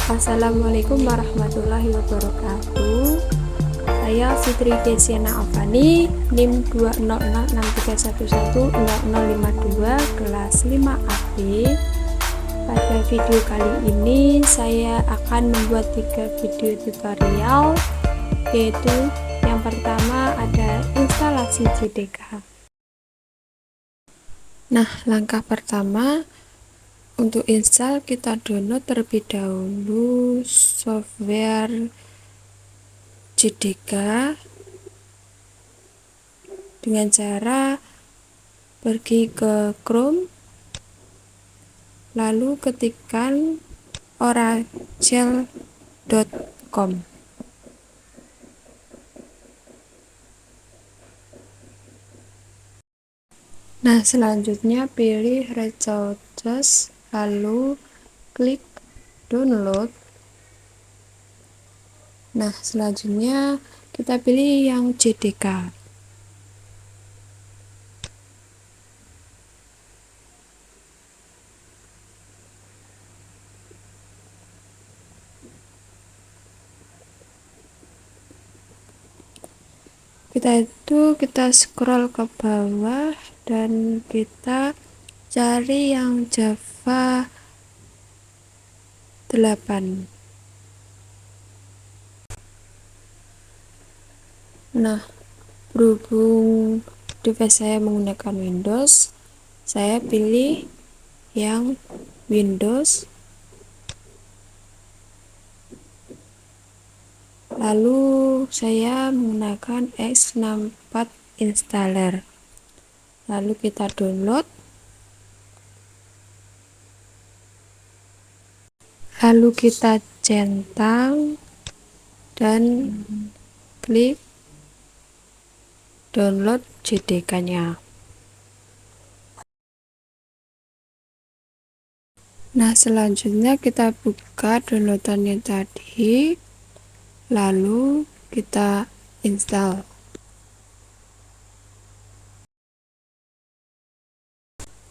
Assalamualaikum warahmatullahi wabarakatuh. Saya Fitri Desiana Avani, NIM 20063110052, kelas 5AB. Pada video kali ini saya akan membuat 3 video tutorial, yaitu yang pertama ada instalasi JDK. Nah, langkah pertama untuk install, kita download terlebih dahulu software JDK dengan cara pergi ke Chrome, lalu ketikkan oracle.com. Nah, selanjutnya pilih Resources, lalu klik download. Nah, selanjutnya kita pilih yang JDK. Kita scroll ke bawah dan kita cari yang Java 8. Nah, berhubung device saya menggunakan Windows, saya pilih yang Windows, lalu saya menggunakan x64 installer, lalu kita download, lalu kita centang dan klik download JDK-nya. Nah, selanjutnya kita buka downloadannya tadi, lalu kita install.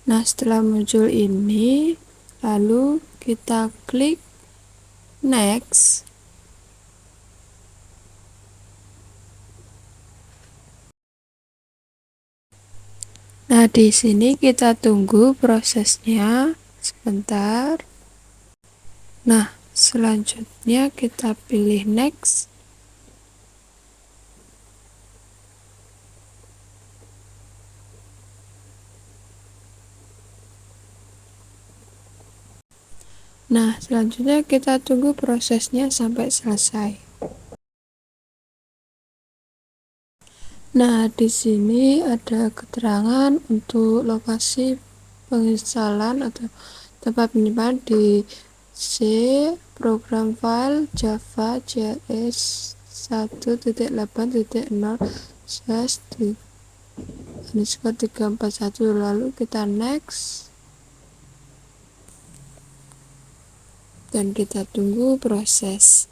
Nah, setelah muncul ini, lalu kita klik next. Nah, di sini kita tunggu prosesnya sebentar. Nah, selanjutnya kita pilih next. Nah, selanjutnya kita tunggu prosesnya sampai selesai. Nah, di sini ada keterangan untuk lokasi penginstalan atau tempat penyimpanan di C, program file Java JS 1.8.0/341, lalu kita next dan kita tunggu proses.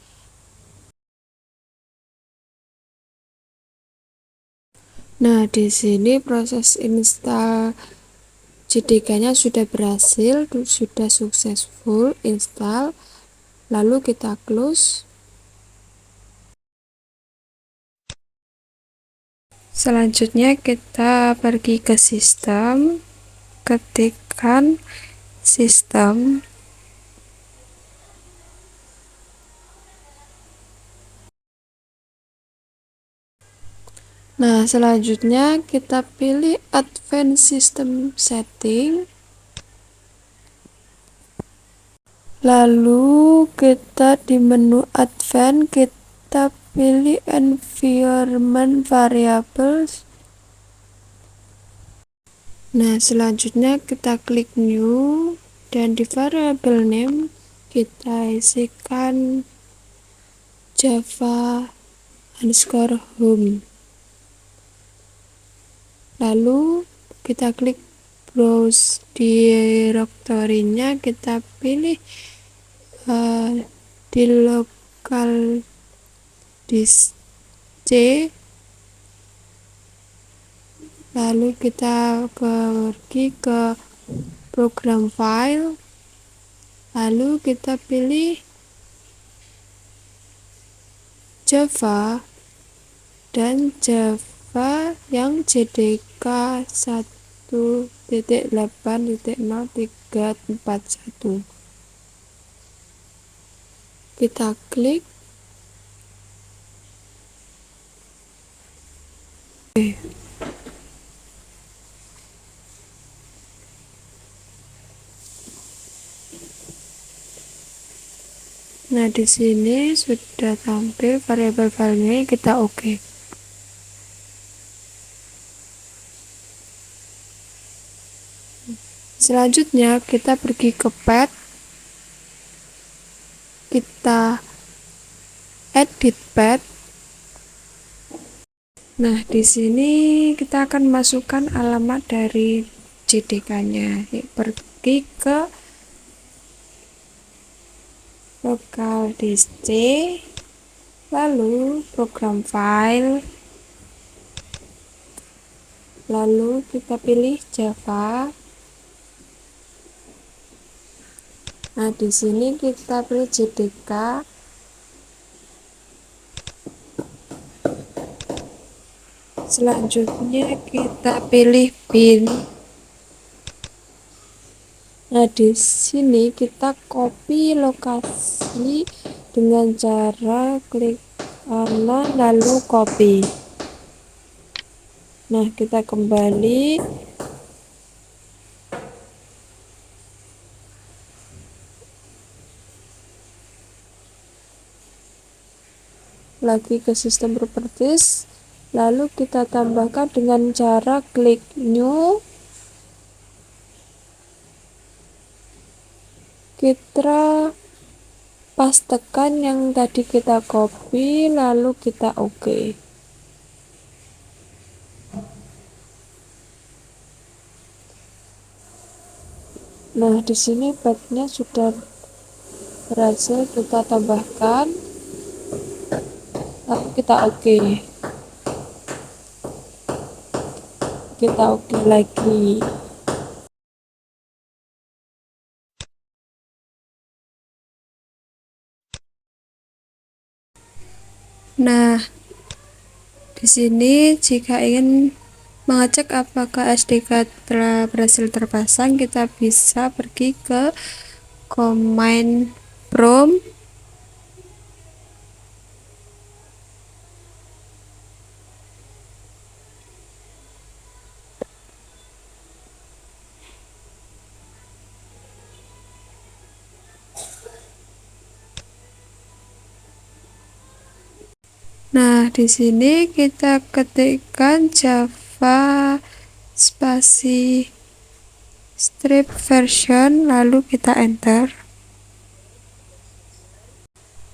Nah, di sini proses install JDK-nya sudah berhasil, sudah successful install. Lalu kita close. Selanjutnya kita pergi ke sistem, ketikkan sistem. Nah, selanjutnya kita pilih Advanced System Setting. Lalu kita di menu Advanced kita pilih Environment Variables. Nah, selanjutnya kita klik New dan di variable name kita isikan Java_home. Lalu kita klik browse directory-nya, kita pilih di local disk C, lalu kita pergi ke program file, lalu kita pilih Java dan Java yang JDK 1.8.0.341. Kita klik. Nah, di sini sudah tampil variabel filenya, kita oke. Selanjutnya kita pergi ke path, kita edit path. Nah, di sini kita akan masukkan alamat dari JDK-nya. Pergi ke local disk, lalu program file, lalu kita pilih Java. Nah, di sini kita pilih JDK. Selanjutnya kita pilih bin. Nah, di sini kita copy lokasi dengan cara klik kanan lalu copy. Nah, kita kembali. Lagi ke sistem properties, lalu kita tambahkan dengan cara klik new. Kita pastekan yang tadi kita copy, lalu kita oke. Nah, di sini pathnya sudah berhasil kita tambahkan, lalu kita oke. Kita oke lagi. Nah, di sini jika ingin mengecek apakah SDK telah berhasil terpasang, kita bisa pergi ke command prompt. Nah, di sini kita ketikkan Java spasi strip version, lalu kita enter.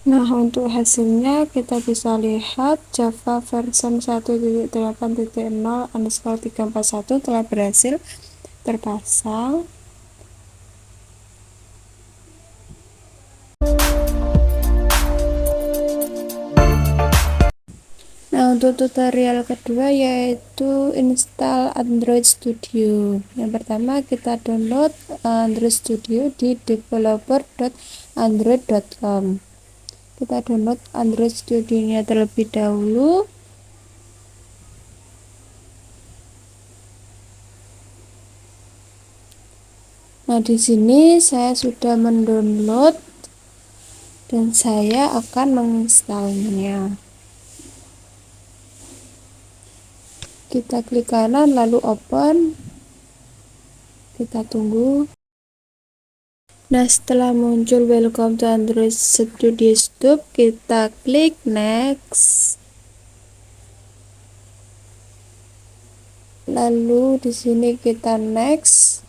Nah, untuk hasilnya kita bisa lihat Java version 1.8.0_341 telah berhasil terpasang. Nah, untuk tutorial kedua yaitu install Android Studio. Yang pertama kita download Android Studio di developer.android.com. Kita download Android Studio-nya terlebih dahulu. Nah, di sini saya sudah mendownload dan saya akan menginstalnya. Kita klik kanan lalu open. Kita tunggu. Nah, setelah muncul welcome to Android Studio Desktop, kita klik next. Lalu di sini kita next.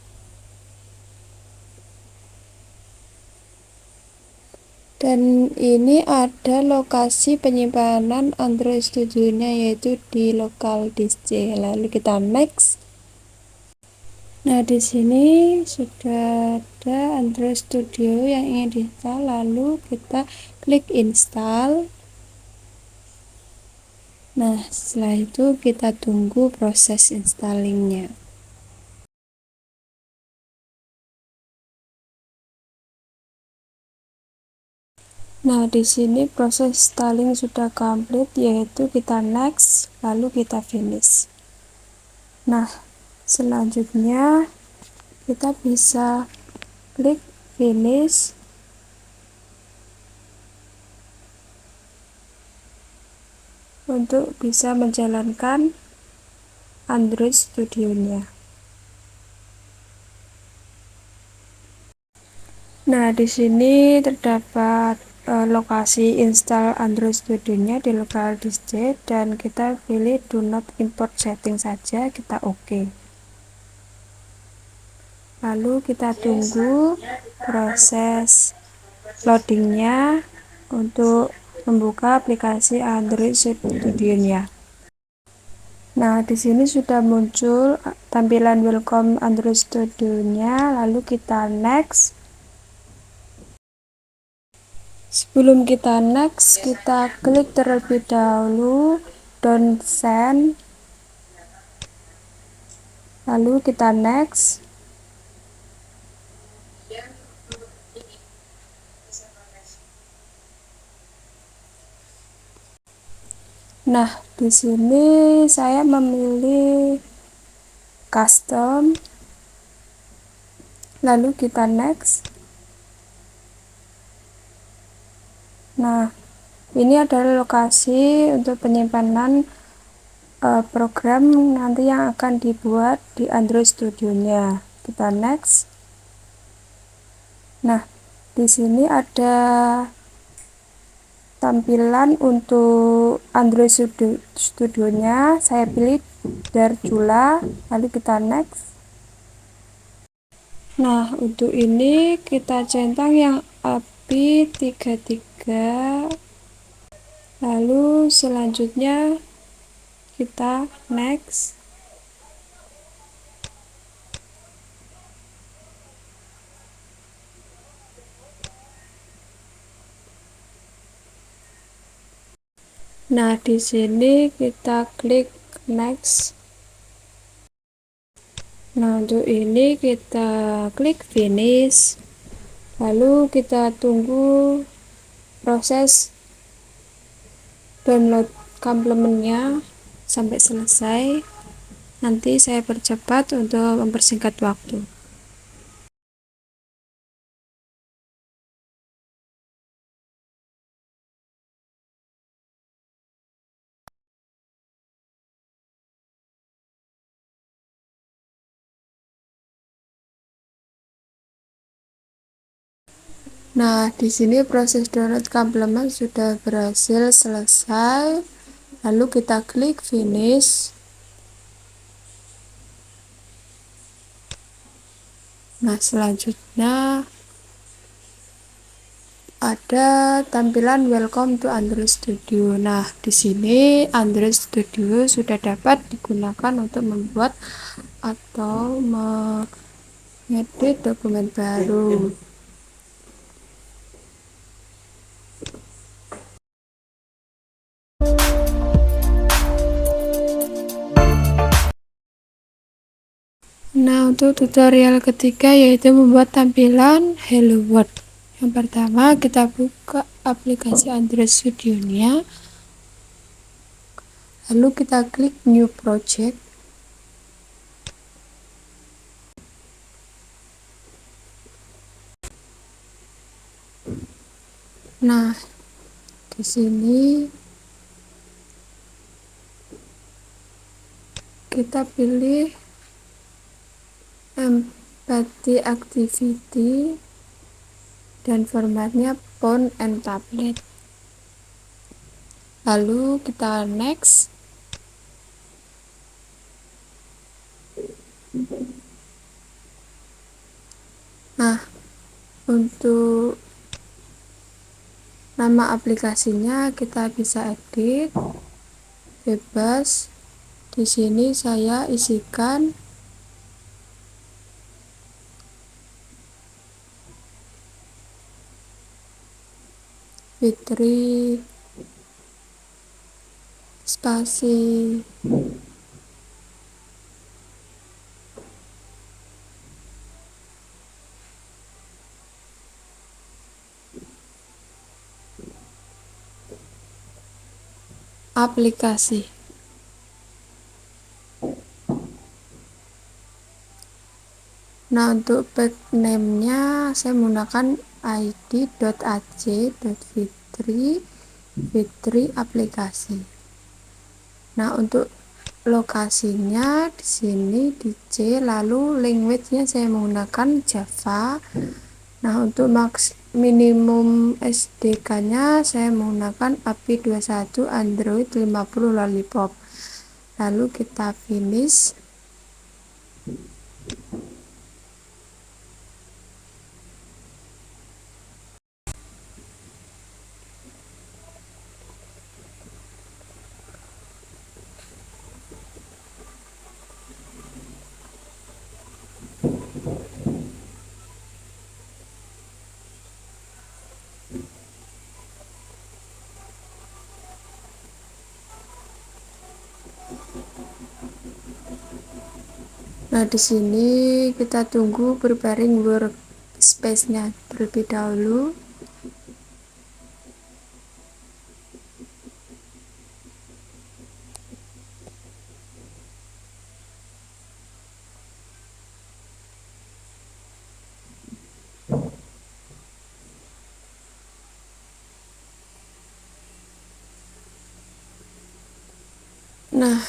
Dan ini ada lokasi penyimpanan Android Studio-nya yaitu di local disk C. Lalu kita next. Nah, di sini sudah ada Android Studio yang ingin diinstal, lalu kita klik install. Nah, setelah itu kita tunggu proses installingnya. Nah, di sini proses styling sudah komplit, yaitu kita next, lalu kita finish. Nah, selanjutnya kita bisa klik finish untuk bisa menjalankan Android Studio-nya. Nah, di sini terdapat lokasi install Android Studio-nya di local disk, dan kita pilih do not import setting saja, kita oke. Lalu kita tunggu proses loadingnya untuk membuka aplikasi Android Studio-nya. Nah, di sini sudah muncul tampilan welcome Android Studio-nya, lalu kita next. Sebelum kita next, kita klik terlebih dahulu don't send, lalu kita next. Nah, di sini saya memilih custom, lalu kita next. Nah, ini adalah lokasi untuk penyimpanan program nanti yang akan dibuat di Android Studio-nya. Kita next. Nah, di sini ada tampilan untuk Android Studio-nya. Saya pilih Darjula, lalu kita next. Nah, untuk ini kita centang yang API 33, lalu selanjutnya kita next. Nah, di sini kita klik next. Nah, untuk ini kita klik finish, lalu kita tunggu proses download komplemennya sampai selesai. Nanti saya percepat untuk mempersingkat waktu. Nah, di sini proses download komplement sudah berhasil selesai. Lalu kita klik finish. Nah, selanjutnya ada tampilan welcome to Android Studio. Nah, di sini Android Studio sudah dapat digunakan untuk membuat atau mengedit dokumen baru. Nah, untuk tutorial ketiga yaitu membuat tampilan Hello World. Yang pertama, kita buka aplikasi Android Studio-nya, lalu kita klik New Project. Nah, di sini kita pilih Empathy Activity dan formatnya font and tablet. Lalu kita next. Nah, untuk nama aplikasinya kita bisa edit bebas. Di sini saya isikan Fitri spasi aplikasi. Nah, untuk back name-nya saya menggunakan id.ac.fitri aplikasi. Nah, untuk lokasinya di sini di C, lalu language-nya saya menggunakan Java. Nah, untuk minimum SDK-nya saya menggunakan API 21 Android 50 Lollipop. Lalu kita finish. Nah, di sini kita tunggu preparing workspace-nya terlebih dahulu. Nah,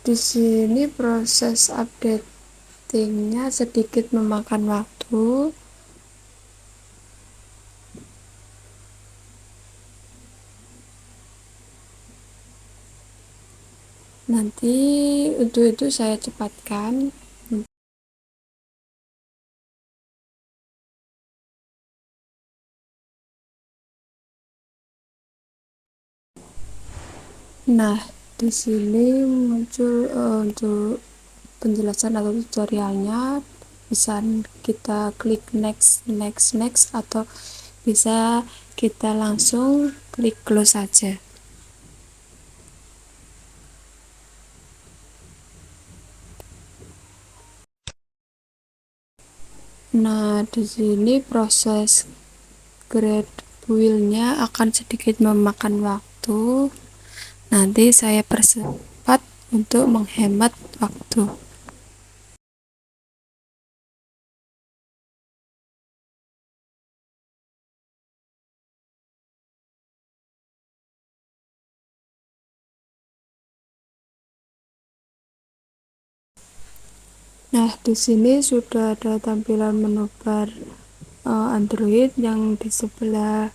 di sini proses updatingnya sedikit memakan waktu. Nanti untuk itu saya cepatkan. Nah, di sini muncul untuk penjelasan atau tutorialnya. Bisa kita klik next atau bisa kita langsung klik close saja. Nah, di sini proses grade build-nya akan sedikit memakan waktu. Nanti saya percepat untuk menghemat waktu. Nah, di sini sudah ada tampilan menu bar Android yang di sebelah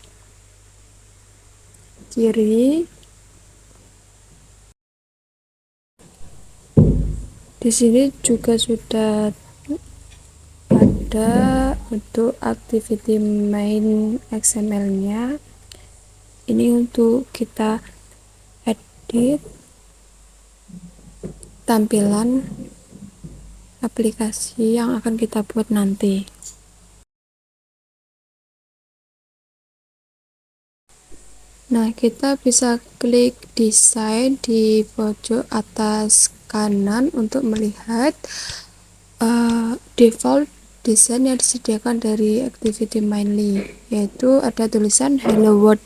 kiri. Di sini juga sudah ada untuk activity main XML-nya. Ini untuk kita edit tampilan aplikasi yang akan kita buat nanti. Nah, kita bisa klik desain di pojok atas kanan untuk melihat default desain yang disediakan dari activity mainly, yaitu ada tulisan hello world.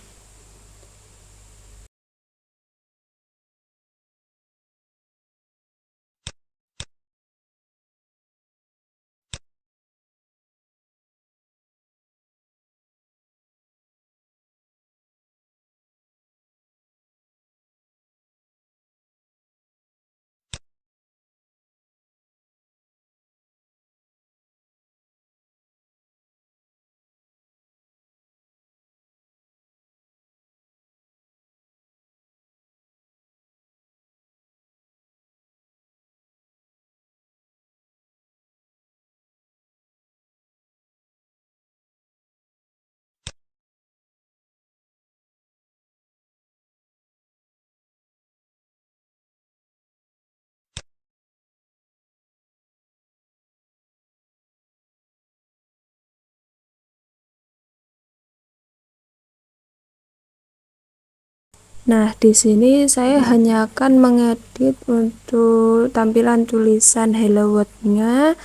Nah, di sini saya hanya akan mengedit untuk tampilan tulisan hello world-nya,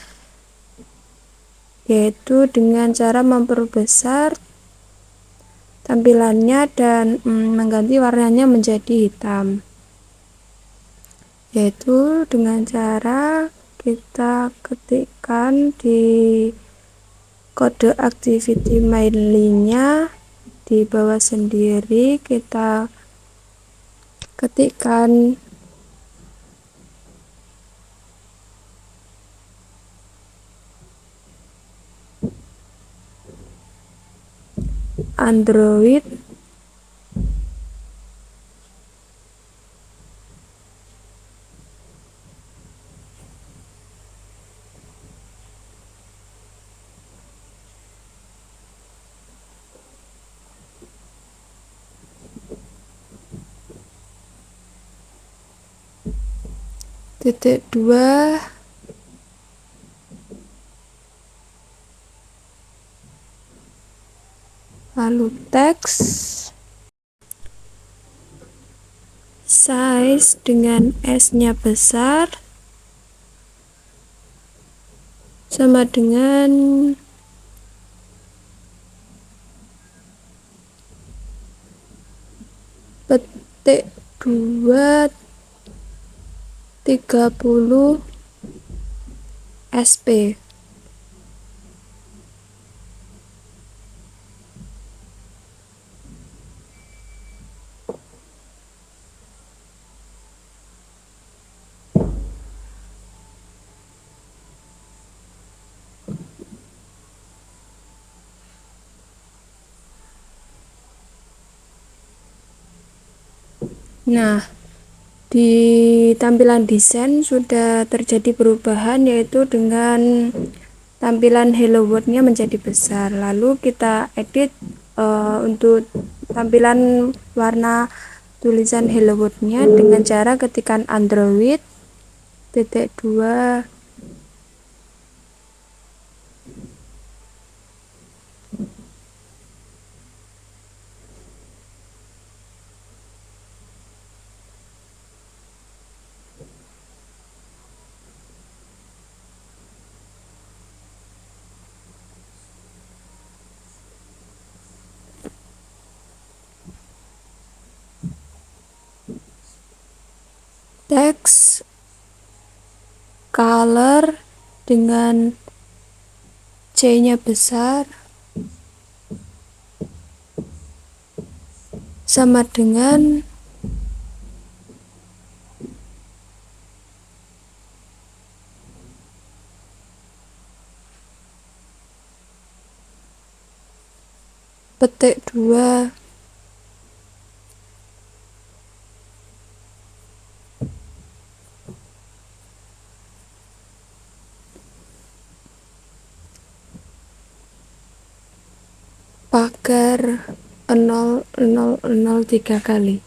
yaitu dengan cara memperbesar tampilannya dan mengganti warnanya menjadi hitam. yaitu dengan cara kita ketikkan di kode activity mainly-nya di bawah sendiri, kita ketikkan Android titik 2 lalu teks size dengan S-nya besar sama dengan petik 2 30 SP. Nah, di tampilan desain sudah terjadi perubahan, yaitu dengan tampilan Hello World-nya menjadi besar. Lalu kita edit untuk tampilan warna tulisan Hello World-nya dengan cara ketikkan Android titik 2 teks color dengan C-nya besar sama dengan petik 2 pagar 0003 kali.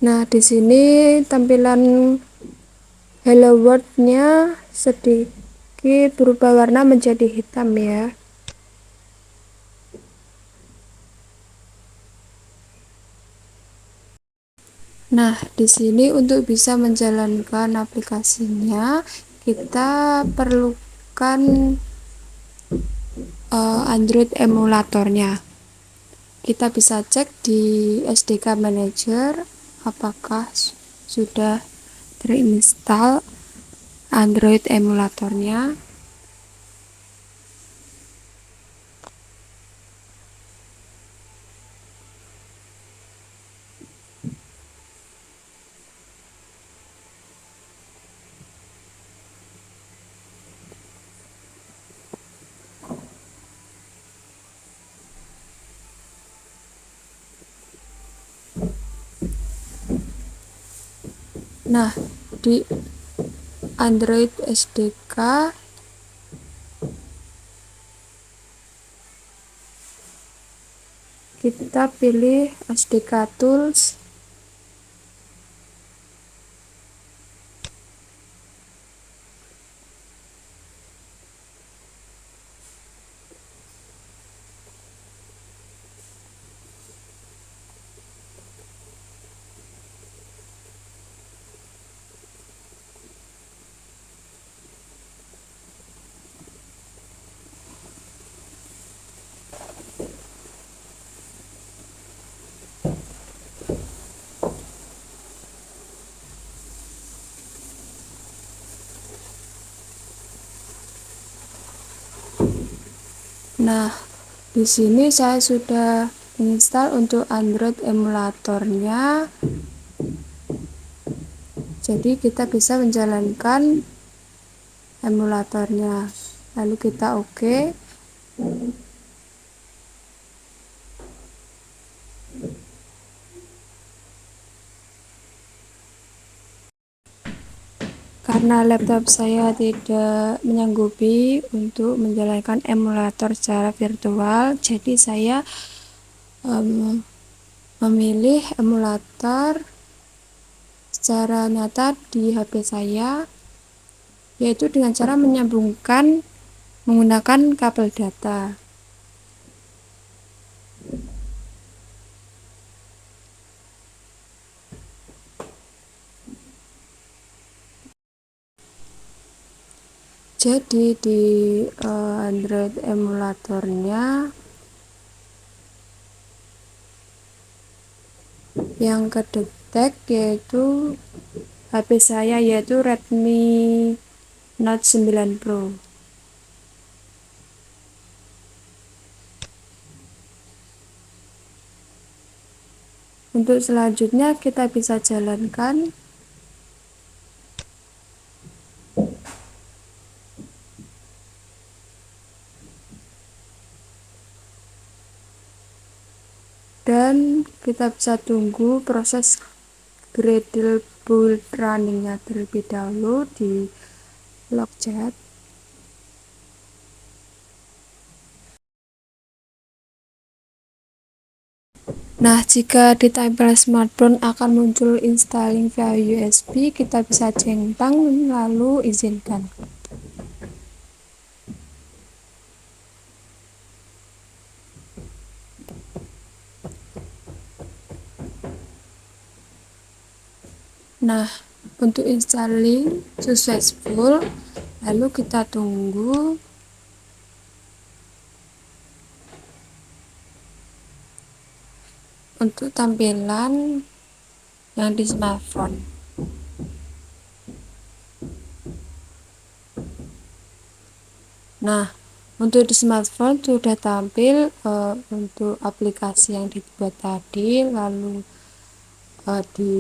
Nah, di sini tampilan Hello World-nya sedikit berubah warna menjadi hitam ya. Nah, di sini untuk bisa menjalankan aplikasinya, kita perlukan Android emulatornya. Kita bisa cek di SDK Manager apakah sudah terinstall Android emulatornya. Nah, di Android SDK kita pilih SDK Tools, Nah, di sini saya sudah install untuk Android emulatornya. Jadi kita bisa menjalankan emulatornya. Lalu kita oke. Karena laptop saya tidak menyanggupi untuk menjalankan emulator secara virtual, jadi saya memilih emulator secara nyata di HP saya, yaitu dengan cara menyambungkan menggunakan kabel data. Jadi di Android emulatornya yang kedetek yaitu HP saya, yaitu Redmi Note 9 Pro. Untuk selanjutnya kita bisa jalankan dan kita bisa tunggu proses Gradle build runningnya terlebih dahulu di logchat. Nah, jika ditempel smartphone akan muncul installing via USB, kita bisa centang lalu izinkan. Nah, untuk installing successful, lalu kita tunggu. Untuk tampilan yang di smartphone. Nah, untuk di smartphone sudah tampil untuk aplikasi yang dibuat tadi, lalu di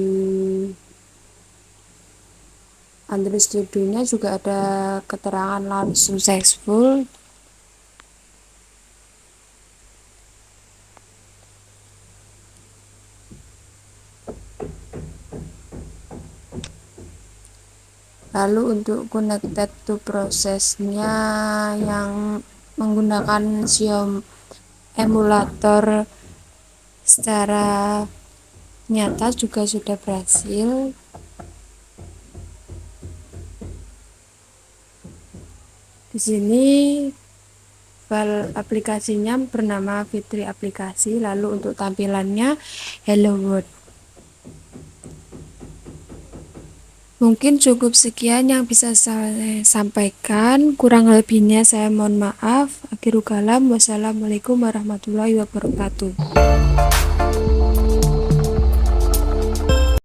Android Studio-nya juga ada keterangan launch successful. Lalu untuk connected to prosesnya yang menggunakan Xiaomi emulator secara nyata juga sudah berhasil. Di sini file aplikasinya bernama Fitri aplikasi, lalu untuk tampilannya Hello World. Mungkin cukup sekian yang bisa saya sampaikan, kurang lebihnya saya mohon maaf. Akhirul kalam, wassalamualaikum warahmatullahi wabarakatuh.